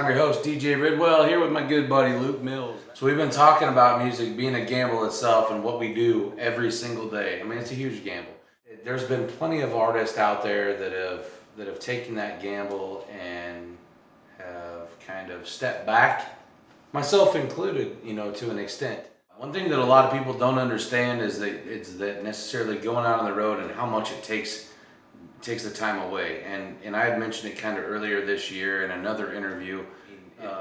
I'm your host, DJ Ridwell, here with my good buddy, Luke Mills. So we've been talking about music being a gamble itself and what we do every single day. I mean, it's a huge gamble. There's been plenty of artists out there that have taken that gamble and have kind of stepped back, myself included, to an extent. One thing that a lot of people don't understand is that necessarily going out on the road and how much it takes the time away. And I had mentioned it kind of earlier this year in another interview.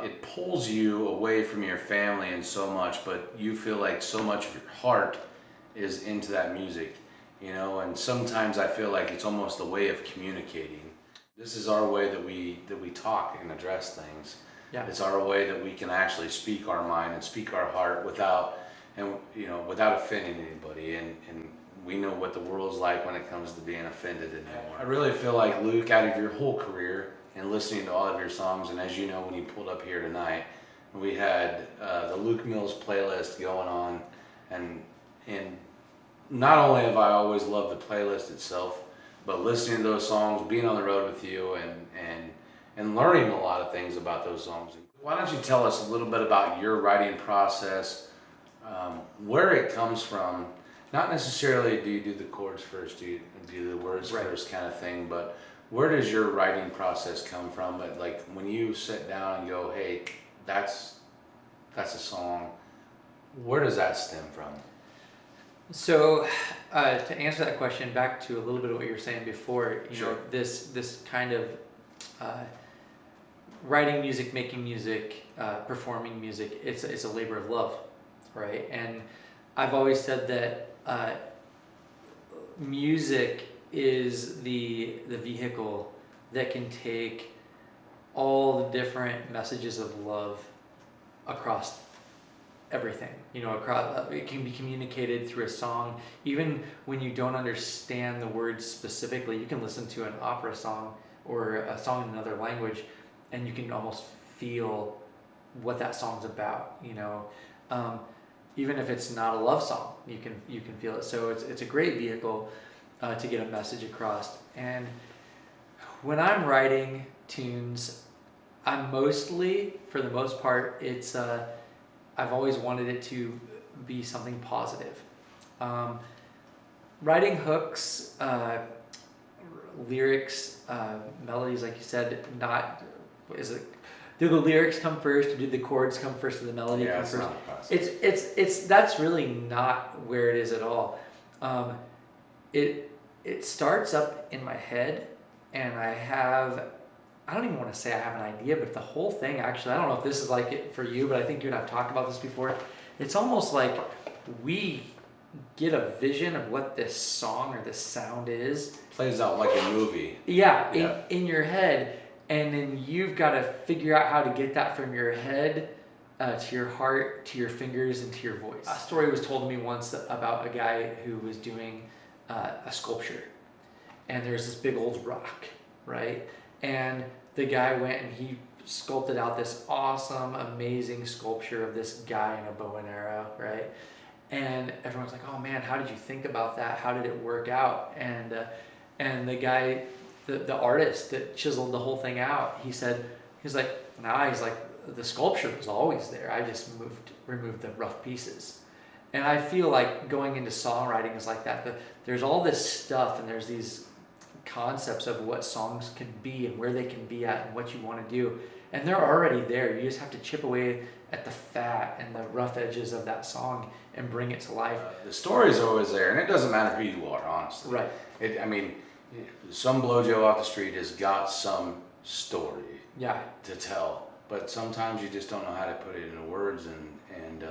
It pulls you away from your family and so much, but you feel like so much of your heart is into that music, and sometimes I feel like it's almost a way of communicating. This is our way that we talk and address things. Yeah. It's our way that we can actually speak our mind and speak our heart without offending anybody, and we know what the world's like when it comes to being offended anymore. I really feel like, Luke, out of your whole career and listening to all of your songs, and as you know, when you pulled up here tonight, we had the Luke Mills playlist going on, and not only have I always loved the playlist itself, but listening to those songs, being on the road with you, and learning a lot of things about those songs. Why don't you tell us a little bit about your writing process, where it comes from? Not necessarily do you do the chords first, do you do the words first kind of thing, but where does your writing process come from? Like when you sit down and go, hey, that's a song, where does that stem from? So to answer that question, back to a little bit of what you were saying before, Sure. this kind of writing music, making music, performing music, it's a labor of love, right? And I've always said that music is the vehicle that can take all the different messages of love across everything. It can be communicated through a song. Even when you don't understand the words specifically, you can listen to an opera song or a song in another language, and you can almost feel what that song's about. Even if it's not a love song, you can feel it. So it's a great vehicle to get a message across. And when I'm writing tunes, I'm mostly, for the most part, it's I've always wanted it to be something positive. Writing hooks, lyrics, melodies, like you said, do the lyrics come first, or do the chords come first, or the melody come first? Not a process. It's that's really not where it is at all. It starts up in my head, and I don't even want to say I have an idea, but the whole thing, actually, I don't know if this is like it for you, but I think you and I've talked about this before. It's almost like we get a vision of what this song or this sound is. Plays out like a movie. Yeah. In your head. And then you've got to figure out how to get that from your head to your heart, to your fingers, and to your voice. A story was told to me once about a guy who was doing a sculpture. And there's this big old rock, right? And the guy went and he sculpted out this awesome, amazing sculpture of this guy in a bow and arrow, right? And everyone's like, oh man, how did you think about that? How did it work out? And the guy... The artist that chiseled the whole thing out, he's like, the sculpture was always there. I just removed the rough pieces. And I feel like going into songwriting is like that. There's all this stuff, and there's these concepts of what songs can be and where they can be at and what you want to do. And they're already there. You just have to chip away at the fat and the rough edges of that song and bring it to life. The story's always there, and it doesn't matter who you are, honestly. Right. Some blowjo off the street has got some story to tell, but sometimes you just don't know how to put it into words, and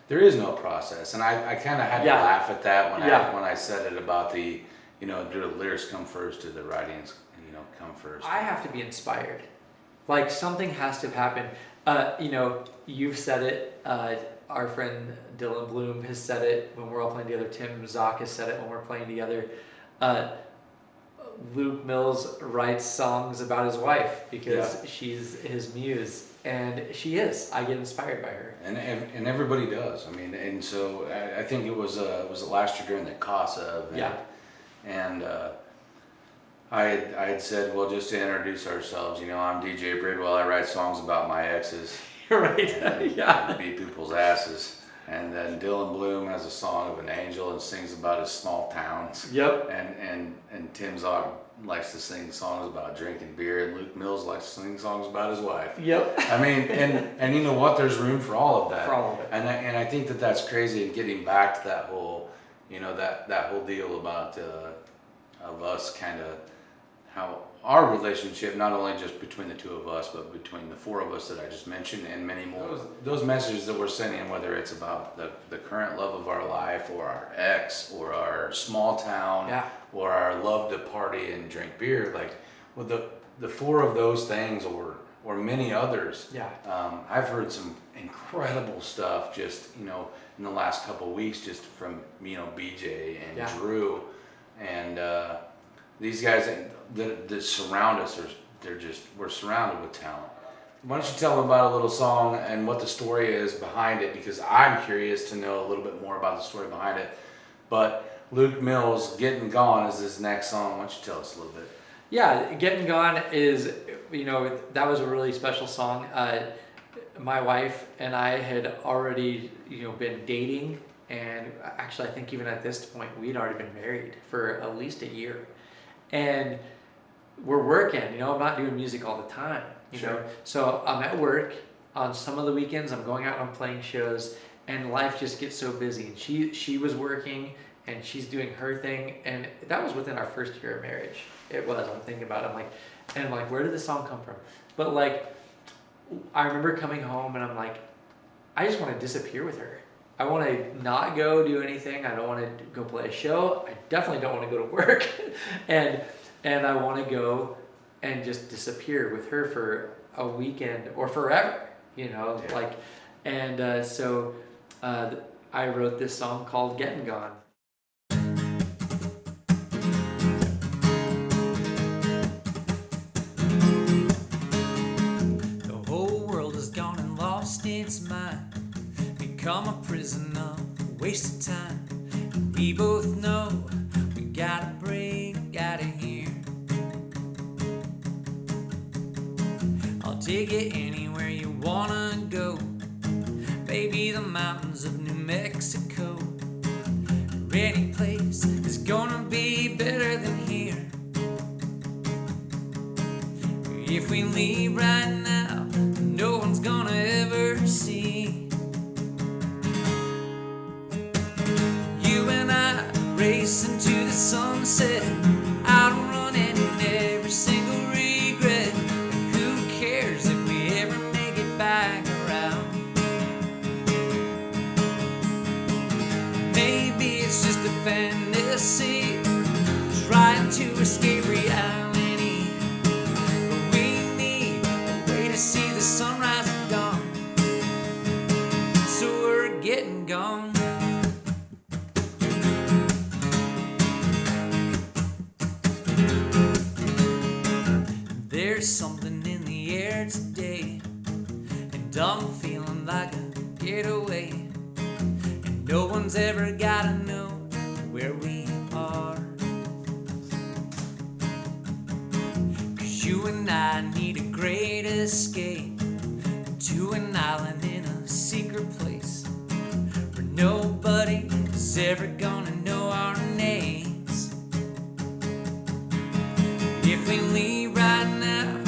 there is no process. And I kind of had to laugh at that when I said it about do the lyrics come first, do the writings come first? I have to be inspired. Like something has to have happened. You've said it. Our friend Dylan Bloom has said it when we're all playing together. Tim Zock has said it when we're playing together. Luke Mills writes songs about his wife because she's his muse, and she is. I get inspired by her, and everybody does. And so I think it was last year during the CASA event, and I had said, well, just to introduce ourselves, you know, I'm DJ Bridwell. I write songs about my exes. Right. And beat people's asses. And then Dylan Bloom has a song of an angel and sings about his small towns. Yep. And Tim Zog likes to sing songs about drinking beer, and Luke Mills likes to sing songs about his wife. Yep. I mean, and you know what? There's room for all of that. For all of it. And I think that that's crazy. And getting back to that whole, you know, that whole deal about of us kind of how our relationship, not only just between the two of us, but between the four of us that I just mentioned and many more. Those messages that we're sending, whether it's about the current love of our life or our ex or our small town or our love to party and drink beer, like with the four of those things or many others. I've heard some incredible stuff just, you know, in the last couple of weeks, just from, you know, BJ and Drew and these guys that surround us, we're surrounded with talent. Why don't you tell them about a little song and what the story is behind it? Because I'm curious to know a little bit more about the story behind it. But Luke Mills' Getting Gone is his next song. Why don't you tell us a little bit? Yeah, Getting Gone is, you know, that was a really special song. My wife and I had already, you know, been dating. And actually, I think even at this point, we'd already been married for at least a year. And we're working, you know, I'm not doing music all the time, you know. So I'm at work. On some of the weekends, I'm going out and I'm playing shows, and life just gets so busy. And she was working, and she's doing her thing. And that was within our first year of marriage. It was. I'm thinking about it. I'm like, where did this song come from? But like, I remember coming home, and I'm like, I just want to disappear with her. I want to not go do anything. I don't want to go play a show. I definitely don't want to go to work. and I want to go and just disappear with her for a weekend or forever, you know, like, and so I wrote this song called Getting Gone. The whole world has gone and lost its mind. Become a prisoner, waste of time. We both know we gotta break out of here. I'll take you anywhere you wanna go. Maybe the mountains of New Mexico. Or any place is gonna be better than here. If we leave right now, no one's gonna ever see. Racing to the sunset, outrunning every single regret. And who cares if we ever make it back around? Maybe it's just a fantasy, trying to escape reality. But we need a way to see the sunrise and dawn. So we're getting gone. There's something in the air today, and I'm feeling like a getaway. And no one's ever gotta know where we are. 'Cause you and I need a great escape to an island in a secret place where nobody is ever gonna know our names. If we leave right now,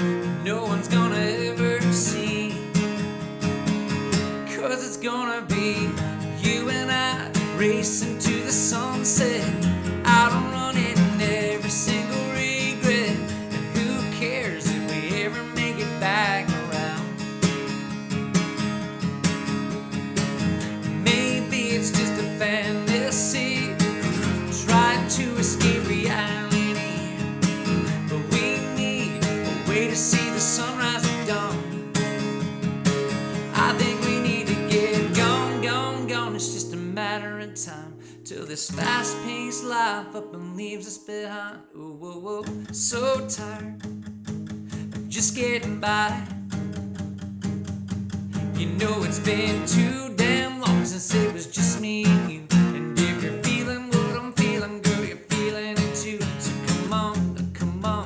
no one's gonna ever see. 'Cause it's gonna be you and I racing to the sunset, outrunning every single regret. And who cares if we ever make it back around? Maybe it's just a fantasy, trying to escape reality. To see the sunrise and dawn. I think we need to get gone, gone, gone. It's just a matter of time till this fast-paced life up and leaves us behind. Ooh, whoa, whoa, so tired of just getting by. You know it's been too damn long since it was just me and you. And if you're feeling what I'm feeling, girl, you're feeling it too. So come on, come on.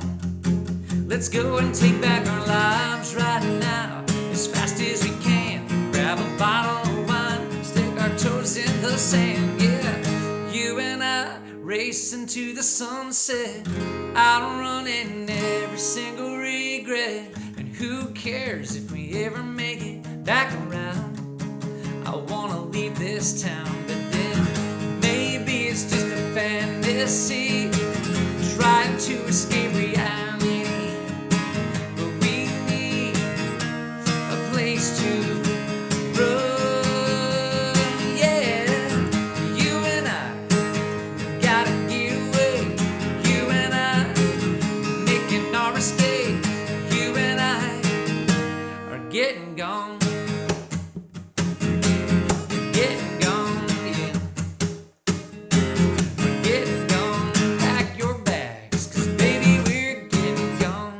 Let's go and take back our lives right now, as fast as we can. Grab a bottle of wine, stick our toes in the sand. Yeah, you and I racing to the sunset, outrunning every single regret. And who cares if we ever make it back around? I wanna leave this town, but then maybe it's just a fantasy, trying to escape reality. But we need a place to run, yeah. You and I gotta get away. You and I making our mistake. You and I are getting gone. Getting gone, yeah. We're getting gone. Pack your bags, 'cause baby, we're getting gone.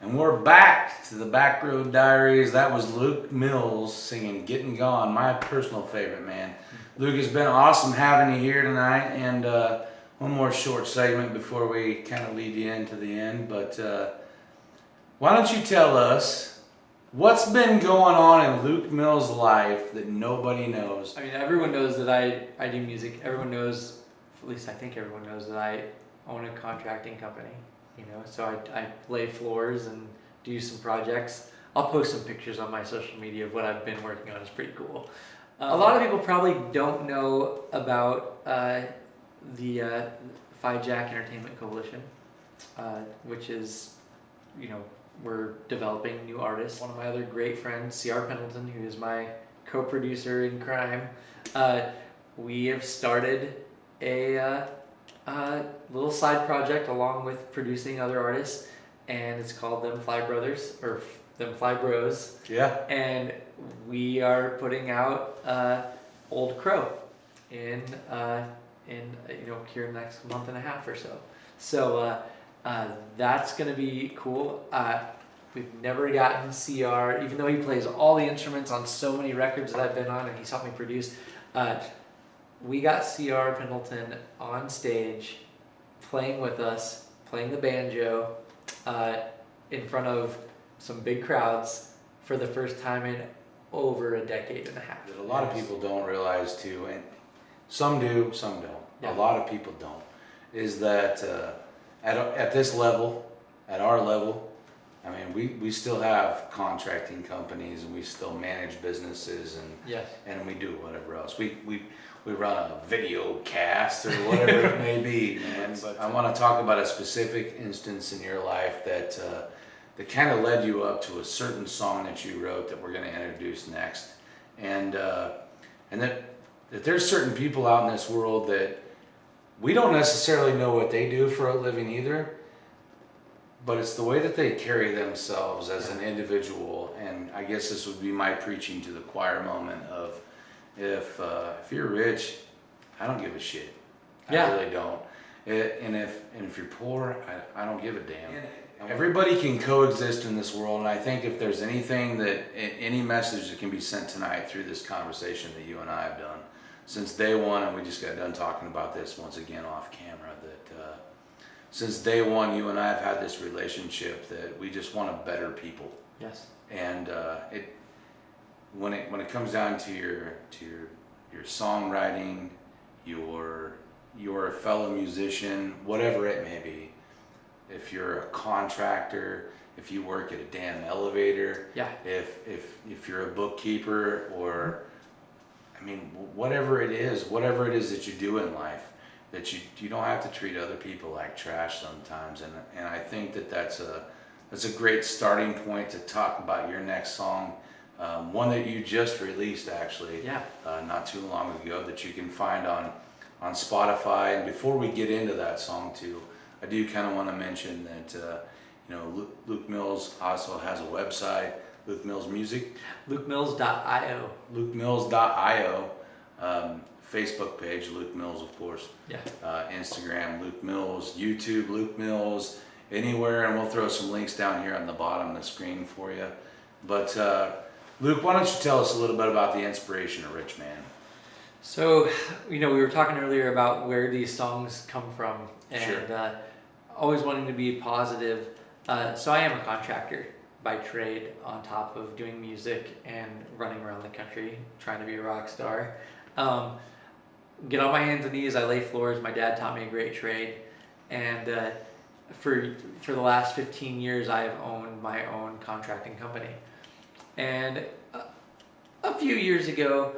And we're back to the Backroad Diaries. That was Luke Mills singing Getting Gone, my personal favorite, man. Luke, it's been awesome having you here tonight. And one more short segment before we kind of lead you into the end. But why don't you tell us what's been going on in Luke Mills' life that nobody knows? I mean, everyone knows that I do music. Everyone knows, at least I think everyone knows that I own a contracting company. You know, so I lay floors and do some projects. I'll post some pictures on my social media of what I've been working on. It's pretty cool. A lot of people probably don't know about the Phi Jack Entertainment Coalition, which is, you know, we're developing new artists. One of my other great friends, C.R. Pendleton, who is my co-producer in crime, we have started a little side project along with producing other artists, and it's called Them Fly Brothers, or Them Fly Bros. Yeah. And we are putting out Old Crow in you know, here in the next month and a half or so. So that's gonna be cool. We've never gotten CR, even though he plays all the instruments on so many records that I've been on, and he's helped me produce. We got C.R. Pendleton on stage playing with us, playing the banjo in front of some big crowds for the first time in over a decade and a half. That a lot of people don't realize too, and some do, some don't. Yeah. A lot of people don't. Is that at this level, at our level, I mean, we still have contracting companies and we still manage businesses and Yes. and we do whatever else. We run a video cast or whatever it may be, man. But I want to talk about a specific instance in your life that that kind of led you up to a certain song that you wrote that we're going to introduce next, and that there's certain people out in this world that we don't necessarily know what they do for a living either, but it's the way that they carry themselves as an individual. And I guess this would be my preaching to the choir moment of, if you're rich, I don't give a shit. Yeah. I really don't. And if you're poor, I don't give a damn. Everybody can coexist in this world, and I think if there's anything that, any message that can be sent tonight through this conversation that you and I have done since day one, and we just got done talking about this once again off camera, that since day one, you and I have had this relationship that we just want to better people. Yes. And when it comes down to your songwriting, your fellow musician, whatever it may be, if you're a contractor, if you work at a damn elevator, Yeah. if you're a bookkeeper, or I mean, whatever it is that you do in life, that you don't have to treat other people like trash sometimes. And I think that's a great starting point to talk about your next song, one that you just released actually, Yeah. not too long ago, that you can find on Spotify. And before we get into that song too, I do kind of want to mention that Luke Mills also has a website, Luke Mills Music, LukeMills.io. LukeMills.io, Facebook page, Luke Mills, of course. Yeah. Instagram, Luke Mills, YouTube, Luke Mills, anywhere, and we'll throw some links down here on the bottom of the screen for you. But Luke, why don't you tell us a little bit about the inspiration of Rich Man? So, we were talking earlier about where these songs come from, and always wanting to be positive. So I am a contractor by trade, on top of doing music and running around the country trying to be a rock star. Get on my hands and knees, I lay floors. My dad taught me a great trade, and for the last 15 years, I've owned my own contracting company. And a few years ago,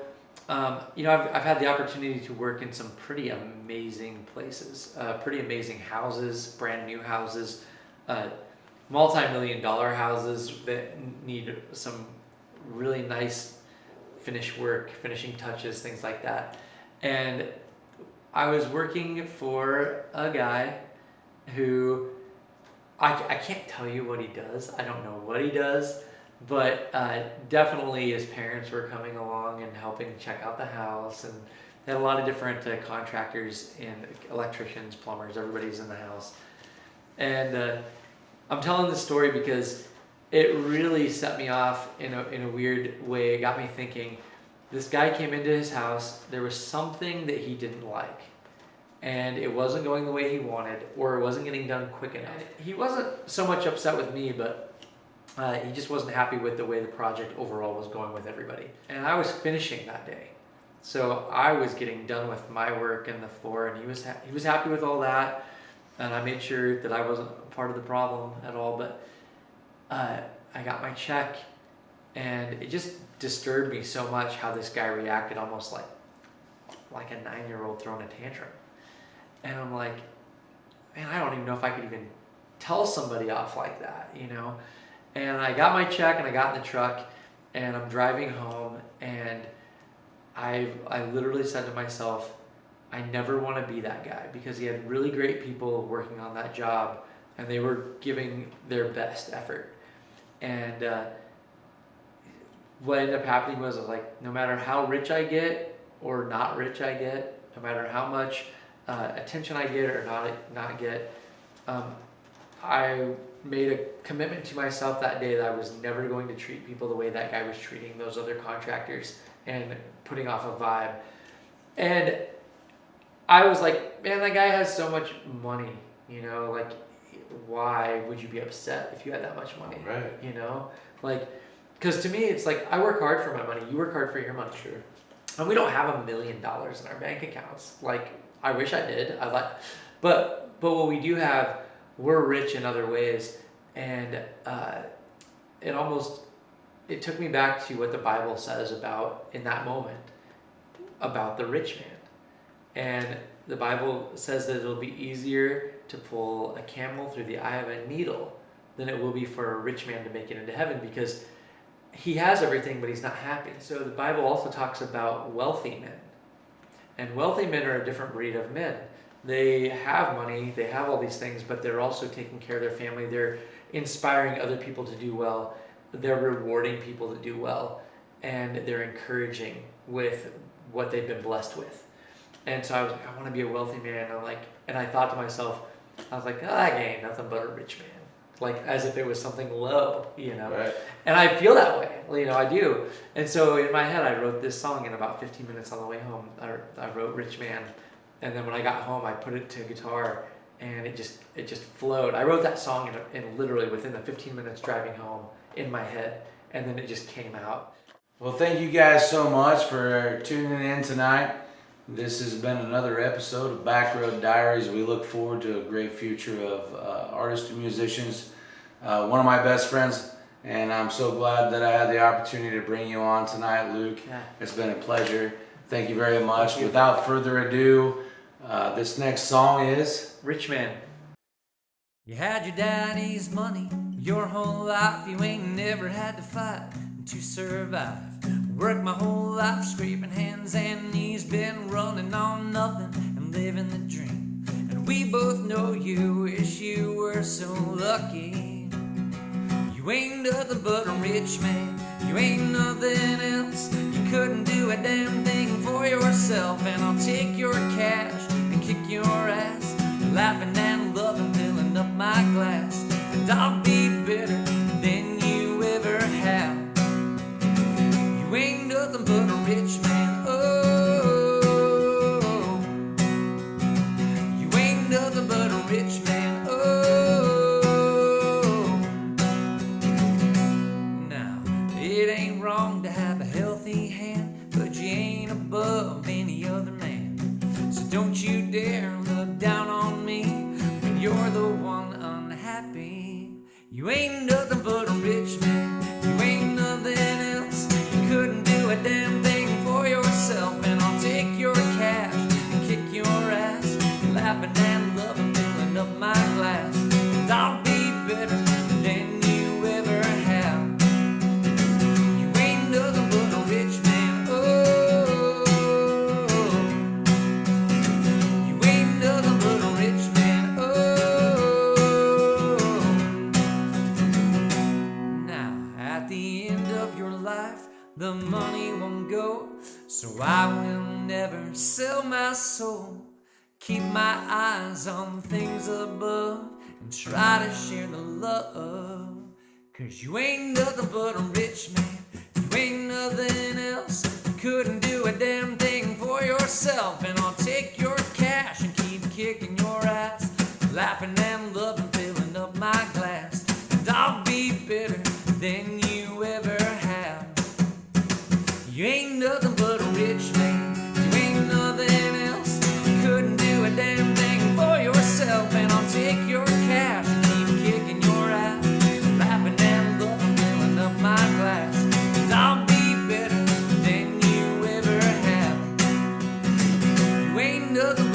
I've had the opportunity to work in some pretty amazing places, pretty amazing houses, brand new houses, multi-million-dollar houses that need some really nice finishing touches, things like that. And I was working for a guy who I can't tell you what he does. I don't know what he does. But definitely his parents were coming along and helping check out the house, and they had a lot of different contractors and electricians, plumbers, everybody's in the house. And I'm telling this story because it really set me off in a weird way. It got me thinking, this guy came into his house, there was something that he didn't like, and it wasn't going the way he wanted, or it wasn't getting done quick enough. He wasn't so much upset with me, but he just wasn't happy with the way the project overall was going with everybody. And I was finishing that day. So I was getting done with my work and the floor, and he was happy with all that. And I made sure that I wasn't part of the problem at all. But I got my check, and it just disturbed me so much how this guy reacted, almost like a 9-year-old throwing a tantrum. And I'm like, man, I don't even know if I could even tell somebody off like that, And I got my check, and I got in the truck, and I'm driving home, and I literally said to myself, I never want to be that guy, because he had really great people working on that job, and they were giving their best effort. And what ended up happening was, like, no matter how rich I get or not rich I get, no matter how much attention I get or not get, I made a commitment to myself that day that I was never going to treat people the way that guy was treating those other contractors and putting off a vibe. And I was like, man, that guy has so much money, like, why would you be upset if you had that much money? Right. Because to me, it's like, I work hard for my money, you work hard for your money. Sure. And we don't have $1 million in our bank accounts. Like, I wish I did. But what we do have, we're rich in other ways. And it took me back to what the Bible says about, in that moment, about the rich man. And the Bible says that it'll be easier to pull a camel through the eye of a needle than it will be for a rich man to make it into heaven, because he has everything, but he's not happy. So the Bible also talks about wealthy men. And wealthy men are a different breed of men. They have money, they have all these things, but they're also taking care of their family. They're inspiring other people to do well. They're rewarding people that do well. And they're encouraging with what they've been blessed with. And so I was like, I want to be a wealthy man. And I thought to myself, I was like, I ain't nothing but a rich man. Like, as if it was something low, Right. And I feel that way, I do. And so in my head, I wrote this song in about 15 minutes on the way home. I wrote Rich Man. And then when I got home, I put it to guitar, and it just flowed. I wrote that song in literally within the 15 minutes driving home in my head, and then it just came out. Well, thank you guys so much for tuning in tonight. This has been another episode of Backroad Diaries. We look forward to a great future of artists and musicians. One of my best friends, and I'm so glad that I had the opportunity to bring you on tonight, Luke. Yeah. It's been a pleasure. Thank you very much. Without further ado, this next song is Rich Man. You had your daddy's money your whole life. You ain't never had to fight to survive. Worked my whole life scraping hands and knees. Been running on nothing and living the dream. And we both know you wish you were so lucky. You ain't nothing but a rich man. You ain't nothing else. You couldn't do a damn thing for yourself. And I'll take your cash and kick your ass, laughing and loving, filling up my glass. And I'll be better than you ever have. You ain't nothing but a rich man. Oh. have a healthy hand, but you ain't above any other man. So don't you dare look down on me when you're the one unhappy. You ain't nothing but a rich man, you ain't nothing else. You couldn't do a damn thing for yourself, and I'll take your cash and kick your ass, laughing and loving, filling up my glass. And I'll be better than you ever have. You ain't nothing but a rich man, oh. You ain't nothing but a rich man, oh. Now, at the end of your life, the money won't go, so I will never sell my soul. Keep my eyes on things above and try to share the love. 'Cause you ain't nothing but a rich man, you ain't nothing else. You couldn't do a damn thing for yourself, and I'll take your cash and keep kicking your ass, laughing and loving, filling up my glass. And I'll be better than you ever have. You ain't nothing but a rich man, you ain't nothing else. You couldn't do a damn thing for yourself, and I'll take your cash and keep kicking your ass, laughing and loving, filling up my glass. And I'll be better than you ever have. You ain't nothing